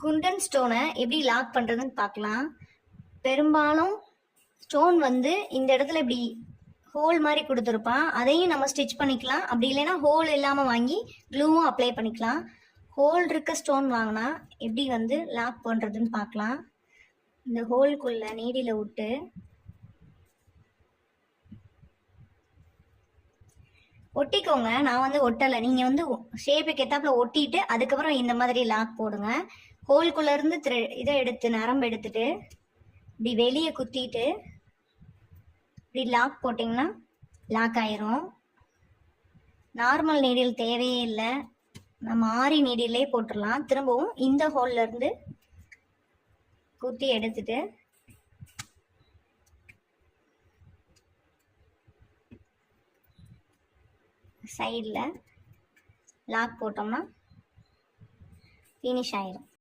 குண்டன் ஸ்டோனை எப்படி லாக் பண்ணுறதுன்னு பார்க்கலாம். பெரும்பாலும் ஸ்டோன் வந்து இந்த இடத்துல இப்படி ஹோல் மாதிரி கொடுத்துருப்பான். அதையும் நம்ம ஸ்டிச் பண்ணிக்கலாம். அப்படி இல்லைன்னா ஹோல் இல்லாமல் வாங்கி க்ளூவும் அப்ளை பண்ணிக்கலாம். ஹோல் இருக்க ஸ்டோன் வாங்கினா எப்படி வந்து லாக் பண்ணுறதுன்னு பார்க்கலாம். இந்த ஹோல்குள்ளே நீடியில் விட்டு ஒட்டிக்கோங்க. நான் வந்து ஒட்டலை. நீங்கள் வந்து ஷேப்புக்கு ஏற்றாப்புல ஒட்டிட்டு அதுக்கப்புறம் இந்த மாதிரி லாக் போடுங்க. ஹோல்குள்ளேருந்து இதை எடுத்து நரம்பு எடுத்துட்டு இப்படி வெளியே குத்திட்டு இப்படி லாக் போட்டிங்கன்னா லாக் ஆயிரும். நார்மல் நீடில் தேவையே இல்லை. நம்ம ஆரி நீடிலே போட்டுடலாம். திரும்பவும் இந்த ஹோல்லேருந்து குத்தி எடுத்துட்டு சைடில் லாக் போட்டோம்னா ஃபினிஷ் ஆயிரும்.